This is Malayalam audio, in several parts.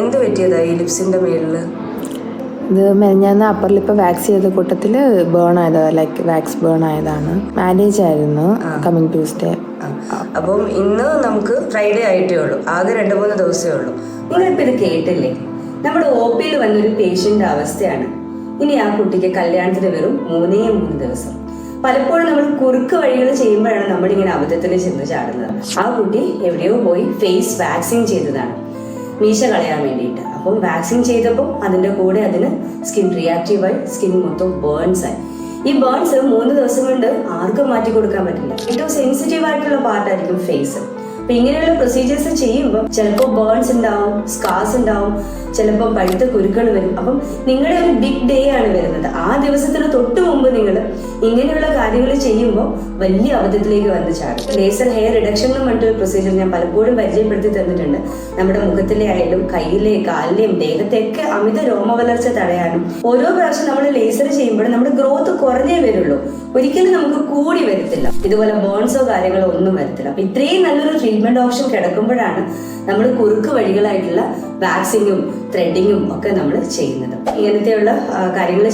എന്ത് പറ്റിയതാ ഈ ലിപ്സിന്റെ മേളില്? ഇത് മെഞ്ഞാന്ന് അപ്പർ ലിപ്പ് വാക്സ് ചെയ്ത കൂട്ടത്തിൽ ബേൺ ആയതാ, ലൈക്ക് വാക്സ് ബേൺ ആയതാണ്. മാരേജ് ആയിരുന്നു കമ്മിങ് ട്യൂസ്ഡേ. അപ്പം ഇന്ന് നമുക്ക് ഫ്രൈഡേ ആയിട്ടേ ഉള്ളൂ, ആകെ 2-3 ദിവസമേ ഉള്ളൂ. നിങ്ങളിപ്പോൾ ഇത് കേട്ടില്ലേ? നമ്മുടെ OP വന്നൊരു പേഷ്യൻ്റെ അവസ്ഥയാണ്. ഇനി ആ കുട്ടിക്ക് കല്യാണത്തിന് വെറും 3 ദിവസം. പലപ്പോഴും നമ്മൾ കുറുക്ക് വഴികൾ ചെയ്യുമ്പോഴാണ് നമ്മളിങ്ങനെ അബദ്ധത്തിൽ ചെന്ന് ചാടുന്നത്. ആ കുട്ടി എവിടെയോ പോയി ഫേസ് വാക്സിൻ ചെയ്തതാണ്, മീശ കളയാൻ വേണ്ടിയിട്ട്. അപ്പം വാക്സിൻ ചെയ്തപ്പോൾ അതിൻ്റെ കൂടെ അതിന് സ്കിൻ റിയാക്റ്റീവായി, സ്കിൻ മൊത്തം ബേൺസ് ആയി. ഈ ബേൺസ് 3 ദിവസം കൊണ്ട് ആർക്കും മാറ്റി കൊടുക്കാൻ പറ്റില്ല. ഏറ്റവും സെൻസിറ്റീവ് ആയിട്ടുള്ള പാർട്ടായിരിക്കും ഫേസ്. അപ്പൊ ഇങ്ങനെയുള്ള പ്രൊസീജിയേഴ്സ് ചെയ്യുമ്പോൾ ചിലപ്പോൾ ബേൺസ് ഉണ്ടാവും, സ്കാർസ് ഉണ്ടാവും, ചിലപ്പോൾ പഴുത്ത കുരുക്കൾ വരും. അപ്പം നിങ്ങളുടെ ഒരു ബിഗ് ഡേ ആണ് വരുന്നത്. ആ ദിവസത്തിന് തൊട്ട് മുമ്പ് നിങ്ങൾ ഇങ്ങനെയുള്ള കാര്യങ്ങൾ ചെയ്യുമ്പോൾ വലിയ അബദ്ധത്തിലേക്ക് വന്ന് ചാടും. ലേസർ ഹെയർ റിഡക്ഷൻ എന്ന് പറഞ്ഞിട്ടൊരു പ്രൊസീജിയർ ഞാൻ പലപ്പോഴും പരിചയപ്പെടുത്തി തന്നിട്ടുണ്ട്. നമ്മുടെ മുഖത്തിലെ ആയാലും കയ്യിലെയും കാലിലെയും ദേഹത്തെയൊക്കെ അമിത രോമവളർച്ച തടയാനും. ഓരോ പ്രാവശ്യം നമ്മൾ ലേസർ ചെയ്യുമ്പോഴും നമ്മുടെ ഗ്രോത്ത് കുറഞ്ഞേ വരുള്ളൂ, ഒരിക്കലും നമുക്ക് കൂടി വരത്തില്ല. ഇതുപോലെ ബേൺസോ കാര്യങ്ങളോ ഒന്നും വരത്തില്ല. അപ്പൊ ഇത്രയും നല്ലൊരു ട്രീറ്റ്മെന്റ് ഓപ്ഷൻ കിടക്കുമ്പോഴാണ് നമ്മൾ കുറുക്ക് വഴികളായിട്ടുള്ള വാക്സിങ്ങും ത്രെഡിങ്ങും ഒക്കെ നമ്മൾ ചെയ്യുന്നത്. ഇങ്ങനത്തെയുള്ള കാര്യങ്ങൾ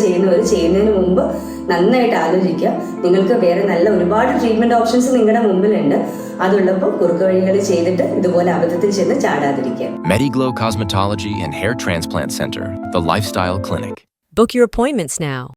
ചെയ്യുന്നതിന് മുമ്പ് നന്നായിട്ട് ആലോചിക്കുക. നിങ്ങൾക്ക് വേറെ നല്ല ഒരുപാട് ട്രീറ്റ്മെന്റ് ഓപ്ഷൻസ് നിങ്ങളുടെ മുമ്പിലുണ്ട്. അതുള്ളപ്പോൾ കുറുക്ക് വഴികൾ ചെയ്തിട്ട് ഇതുപോലെ അബദ്ധത്തിൽ ചെന്ന് ചാടാതിരിക്കുക. Mediglow Cosmetology and Hair Transplant Center, the Lifestyle Clinic. Book your appointments now